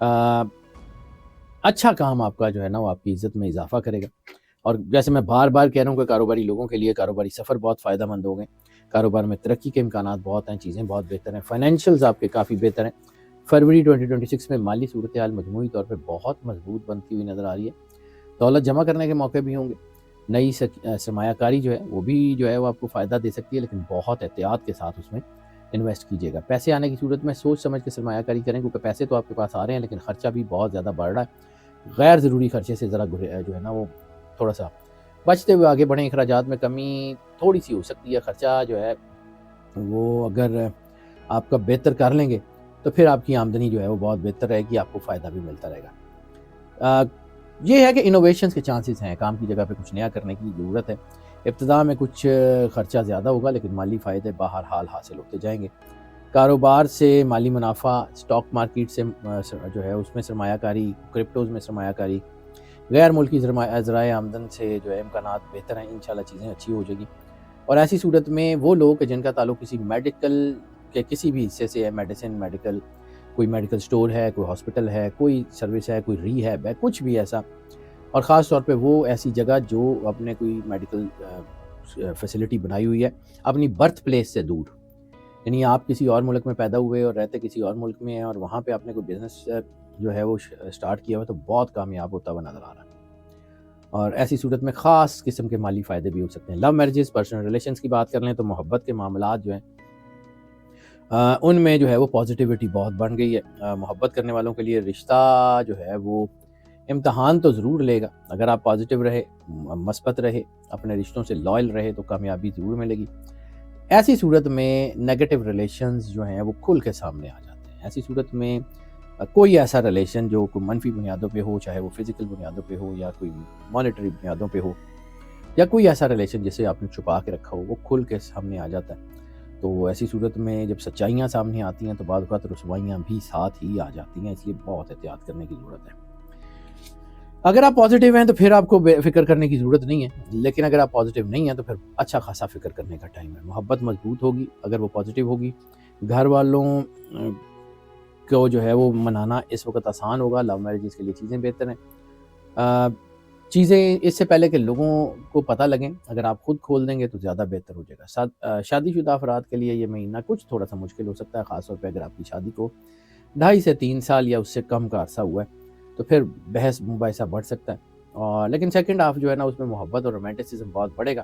اچھا کام آپ کا جو ہے نا وہ آپ کی عزت میں اضافہ کرے گا. اور جیسے میں بار بار کہہ رہا ہوں کہ کاروباری لوگوں کے لیے کاروباری سفر بہت فائدہ مند ہو گئے. کاروبار میں ترقی کے امکانات بہت ہیں, چیزیں بہت بہتر ہیں, فائنینشیلز آپ کے کافی بہتر ہیں. فروری 2026 میں مالی صورتحال مجموعی طور پہ بہت مضبوط بنتی ہوئی نظر آ رہی ہے. دولت جمع کرنے کے موقع بھی ہوں گے. نئی سرمایہ کاری جو ہے وہ بھی جو ہے وہ آپ کو فائدہ دے سکتی ہے, لیکن بہت احتیاط کے ساتھ اس میں انویسٹ کیجیے گا. پیسے آنے کی صورت میں سوچ سمجھ کے سرمایہ کاری کریں, کیونکہ پیسے تو آپ کے پاس آ رہے ہیں لیکن خرچہ بھی بہت زیادہ بڑھ رہا ہے. غیر ضروری خرچے سے ذرا جو ہے نا وہ تھوڑا سا بچتے ہوئے آگے بڑھیں. اخراجات میں کمی تھوڑی سی ہو سکتی ہے. خرچہ جو ہے وہ اگر آپ کا بہتر کر لیں گے تو پھر آپ کی آمدنی جو ہے وہ بہت بہتر رہے گی, آپ کو فائدہ بھی ملتا رہے گا. یہ ہے کہ انوویشنز کے چانسز ہیں, کام کی جگہ پہ کچھ نیا کرنے کی ضرورت ہے. ابتدا میں کچھ خرچہ زیادہ ہوگا لیکن مالی فائدے بہرحال حاصل ہوتے جائیں گے. کاروبار سے مالی منافع, اسٹاک مارکیٹ سے جو ہے اس میں سرمایہ کاری, کرپٹوز میں سرمایہ کاری, غیر ملکی ذرائع آمدن سے جو ہے امکانات بہتر ہیں. انشاءاللہ چیزیں اچھی ہو جائیں گی. اور ایسی صورت میں وہ لوگ جن کا تعلق کسی میڈیکل کے کسی بھی حصے سے ہے, میڈیکل, کوئی میڈیکل سٹور ہے, کوئی ہاسپٹل ہے, کوئی سروس ہے, کوئی ریہیب ہے, کچھ بھی ایسا, اور خاص طور پہ وہ ایسی جگہ جو اپنے کوئی میڈیکل فیسلٹی بنائی ہوئی ہے اپنی برتھ پلیس سے دور, یعنی آپ کسی اور ملک میں پیدا ہوئے اور رہتے کسی اور ملک میں ہیں اور وہاں پہ آپ نے کوئی بزنس جو ہے وہ سٹارٹ کیا ہوا تو بہت کامیاب ہوتا ہوا نظر آ رہا ہے. اور ایسی صورت میں خاص قسم کے مالی فائدے بھی ہو سکتے ہیں. لو میرجز, پرسنل ریلیشنز کی بات کر لیں تو محبت کے معاملات جو ہیں ان میں جو ہے وہ پازیٹیوٹی بہت بڑھ گئی ہے. محبت کرنے والوں کے لیے رشتہ جو ہے وہ امتحان تو ضرور لے گا. اگر آپ پازیٹیو رہے, مثبت رہے, اپنے رشتوں سے لائل رہے تو کامیابی ضرور ملے گی. ایسی صورت میں نیگیٹو ریلیشنز جو ہیں وہ کھل کے سامنے آ جاتے ہیں. ایسی صورت میں کوئی ایسا ریلیشن جو کوئی منفی بنیادوں پہ ہو, چاہے وہ فزیکل بنیادوں پہ ہو یا کوئی مانیٹری بنیادوں پہ ہو, یا کوئی ایسا ریلیشن جسے آپ نے چھپا کے رکھا ہو, وہ کھل کے سامنے آ جاتا ہے. تو ایسی صورت میں جب سچائیاں سامنے آتی ہیں تو بعض اوقات رسوائیاں بھی ساتھ ہی آ جاتی ہیں, اس لیے بہت احتیاط کرنے کی ضرورت ہے. اگر آپ پازیٹیو ہیں تو پھر آپ کو فکر کرنے کی ضرورت نہیں ہے, لیکن اگر آپ پازیٹیو نہیں ہیں تو پھر اچھا خاصا فکر کرنے کا ٹائم ہے. محبت مضبوط ہوگی اگر وہ پازیٹیو ہوگی. گھر والوں کو جو ہے وہ منانا اس وقت آسان ہوگا. لو میرجز کے لیے چیزیں بہتر ہیں. چیزیں اس سے پہلے کہ لوگوں کو پتہ لگیں, اگر آپ خود کھول دیں گے تو زیادہ بہتر ہو جائے گا. شادی شدہ افراد کے لیے یہ مہینہ کچھ تھوڑا سا مشکل ہو سکتا ہے, خاص طور پہ اگر آپ کی شادی کو 2.5 سے 3 سال یا اس سے کم کا عرصہ ہوا ہے تو پھر بحث مباحثہ بڑھ سکتا ہے. لیکن سیکنڈ ہاف جو ہے نا اس میں محبت اور رومانٹسزم بہت بڑھے گا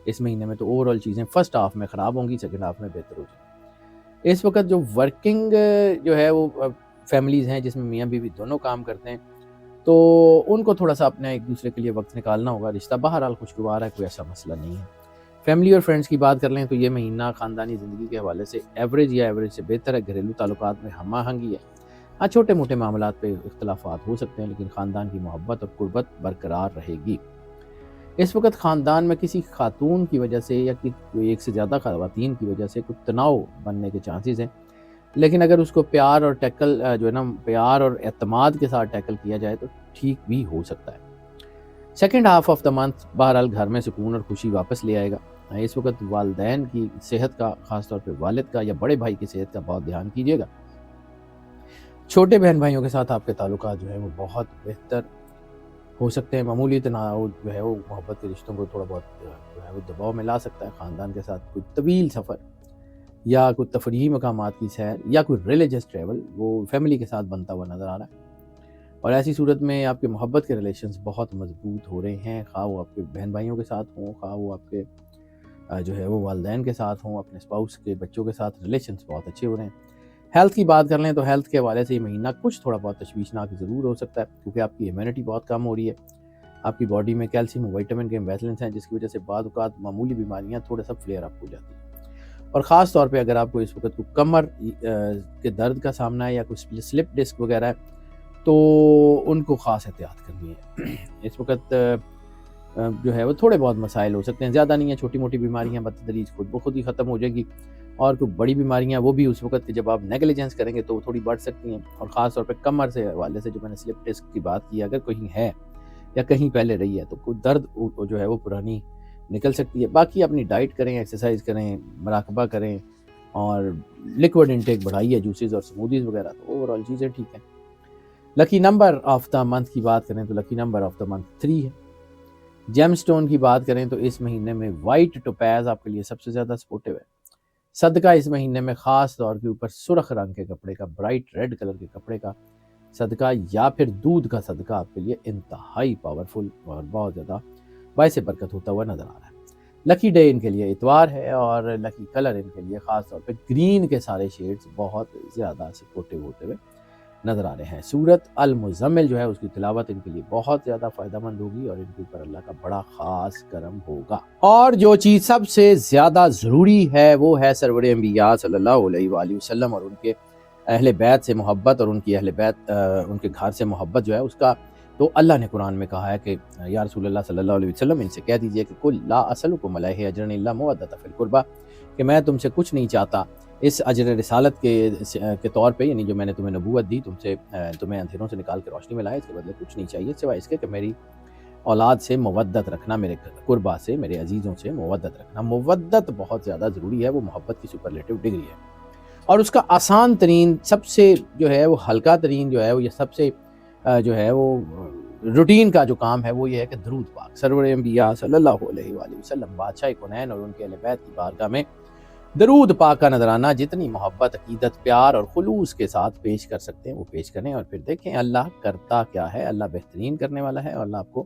اس مہینے میں. تو اوور آل چیزیں فرسٹ ہاف میں خراب ہوں گی, سیکنڈ ہاف میں بہتر ہو جائیں گی. اس وقت جو ورکنگ جو ہے وہ فیملیز ہیں جس میں میاں بیوی دونوں کام کرتے ہیں تو ان کو تھوڑا سا اپنے ایک دوسرے کے لیے وقت نکالنا ہوگا. رشتہ بہرحال خوشگوار ہے, کوئی ایسا مسئلہ نہیں ہے. فیملی اور فرینڈس کی بات کر لیں تو یہ مہینہ خاندانی زندگی کے حوالے سے ایوریج یا ایوریج سے بہتر ہے. گھریلو تعلقات میں ہم آہنگی ہے. ہاں, چھوٹے موٹے معاملات پہ اختلافات ہو سکتے ہیں لیکن خاندان کی محبت اور قربت برقرار رہے گی. اس وقت خاندان میں کسی خاتون کی وجہ سے یا کوئی ایک سے زیادہ خواتین کی وجہ سے کچھ تناؤ بننے کے چانسز ہیں, لیکن اگر اس کو پیار اور ٹیکل جو ہے نا پیار اور اعتماد کے ساتھ ٹیکل کیا جائے تو ٹھیک بھی ہو سکتا ہے. Second half of the month بہرحال گھر میں سکون اور خوشی واپس لے آئے گا. اس وقت والدین کی صحت کا, خاص طور پہ والد کا یا بڑے بھائی کی صحت کا بہت دھیان کیجیے گا. چھوٹے بہن بھائیوں کے ساتھ آپ کے تعلقات جو ہے وہ بہت بہتر ہو سکتے ہیں. معمولی تناؤ جو ہے وہ محبت کے رشتوں کو تھوڑا بہت جو ہے وہ دباؤ میں لا سکتا ہے. خاندان کے ساتھ کوئی طویل سفر یا کوئی تفریحی مقامات کی سیر یا کوئی ریلیجس ٹریول وہ فیملی کے ساتھ بنتا ہوا نظر آ رہا ہے. اور ایسی صورت میں آپ کے محبت کے ریلیشنز بہت مضبوط ہو رہے ہیں, خواہ وہ آپ کے بہن بھائیوں کے ساتھ ہوں, خواہ وہ آپ کے جو ہے وہ والدین کے ساتھ ہوں, اپنے اسپاؤس کے بچوں کے ساتھ ریلیشنز بہت اچھے ہو رہے ہیں. ہیلتھ کی بات کر لیں تو ہیلتھ کے حوالے سے یہ مہینہ کچھ تھوڑا بہت تشویشناک ضرور ہو سکتا ہے, کیونکہ آپ کی امیونٹی بہت کم ہو رہی ہے. آپ کی باڈی میں کیلشیم و وائٹامن کے امبیلنس ہیں جس کی وجہ سے بعض اوقات معمولی بیماریاں تھوڑا سا فلیئر اپ ہو جاتی ہیں. اور خاص طور پہ اگر آپ کو اس وقت کوئی کمر کے درد کا سامنا ہے یا کوئی سلپ ڈسک وغیرہ ہے تو ان کو خاص احتیاط کرنی ہے. اس وقت جو ہے وہ تھوڑے بہت مسائل ہو سکتے ہیں, زیادہ نہیں ہیں. چھوٹی موٹی بیماریاں بتدریج خود بخود ہی ختم ہو جائیں گی, اور کوئی بڑی بیماریاں وہ بھی اس وقت جب آپ نیگلیجنس کریں گے تو وہ تھوڑی بڑھ سکتی ہیں. اور خاص طور پہ کمر سے حوالے سے جو میں نے سلپ ڈسک کی بات کی, اگر کہیں ہے یا کہیں پہلے رہی ہے تو کوئی درد جو ہے وہ پرانی نکل سکتی ہے. باقی اپنی ڈائٹ کریں, ایکسرسائز کریں, مراقبہ کریں اور لکوڈ انٹیک بڑھائیے, جوسز اور سموتھیز وغیرہ, تو اوور آل چیزیں ٹھیک ہیں. لکی نمبر آف دا منتھ کی بات کریں تو لکی نمبر آف دا منتھ 3 ہے. جیم سٹون کی بات کریں تو اس مہینے میں وائٹ ٹوپیز آپ کے لیے سب سے زیادہ سپورٹیو ہے. صدقہ اس مہینے میں خاص طور کے اوپر سرخ رنگ کے کپڑے کا، برائٹ ریڈ کلر کے کپڑے کا صدقہ یا پھر دودھ کا صدقہ آپ کے لیے انتہائی پاورفل اور بہت زیادہ باعث برکت ہوتا ہوا نظر آ رہا ہے. لکی ڈے ان کے لیے اتوار ہے اور لکی کلر ان کے لیے خاص طور پہ گرین کے سارے شیڈز بہت زیادہ سپورٹیو ہوتے ہوئے نظر آ رہے ہیں. سورت المزمل جو ہے اس کی تلاوت ان کے لیے بہت زیادہ فائدہ مند ہوگی اور ان کے اوپر اللہ کا بڑا خاص کرم ہوگا. اور جو چیز سب سے زیادہ ضروری ہے وہ ہے سرور انبیاء صلی اللہ علیہ وآلہ وسلم اور ان کے اہل بیت سے محبت اور ان کی اہل بیت ان کے گھر سے محبت جو ہے اس کا. تو اللہ نے قرآن میں کہا ہے کہ یا رسول اللہ صلی اللہ علیہ وسلم ان سے کہہ دیجئے کہ قل لا اسألکم علیہ اجرا الا مودۃ فی القربہ، کہ میں تم سے کچھ نہیں چاہتا اس اجر رسالت کے طور پہ، یعنی جو میں نے تمہیں نبوت دی، تمہیں اندھیروں سے نکال کے روشنی میں لایا، اس کے بدلے کچھ نہیں چاہیے سوائے اس کے کہ میری اولاد سے مودت رکھنا، میرے قربا سے، میرے عزیزوں سے مودت رکھنا. مودت بہت زیادہ ضروری ہے، وہ محبت کی سپرلیٹو ڈگری ہے اور اس کا آسان ترین، سب سے جو ہے وہ ہلکا ترین جو ہے وہ، یہ سب سے جو ہے وہ روٹین کا جو کام ہے وہ یہ ہے کہ درود پاک سرور انبیاء صلی اللہ علیہ وآلہ وسلم بادشاہ کونین اور ان کے اہل بیت کی بارگاہ میں درود پاک کا نذرانہ جتنی محبت، عقیدت، پیار اور خلوص کے ساتھ پیش کر سکتے ہیں وہ پیش کریں اور پھر دیکھیں اللہ کرتا کیا ہے. اللہ بہترین کرنے والا ہے اور اللہ آپ کو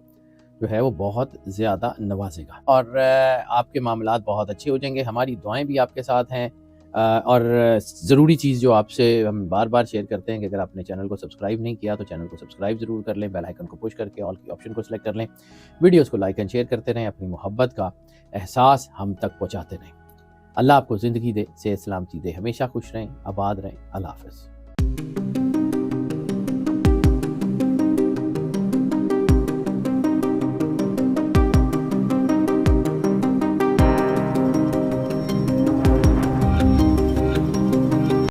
جو ہے وہ بہت زیادہ نوازے گا اور آپ کے معاملات بہت اچھے ہو جائیں گے. ہماری دعائیں بھی آپ کے ساتھ ہیں اور ضروری چیز جو آپ سے ہم بار بار شیئر کرتے ہیں کہ اگر آپ نے چینل کو سبسکرائب نہیں کیا تو چینل کو سبسکرائب ضرور کر لیں، بیل آئیکن کو پش کر کے آل کی آپشن کو سلیکٹ کر لیں، ویڈیوز کو لائک اینڈ شیئر کرتے رہیں، اپنی محبت کا احساس ہم تک پہنچاتے رہیں. اللہ آپ کو زندگی دے، صحت سلامتی دے، ہمیشہ خوش رہیں، آباد رہیں. اللہ حافظ.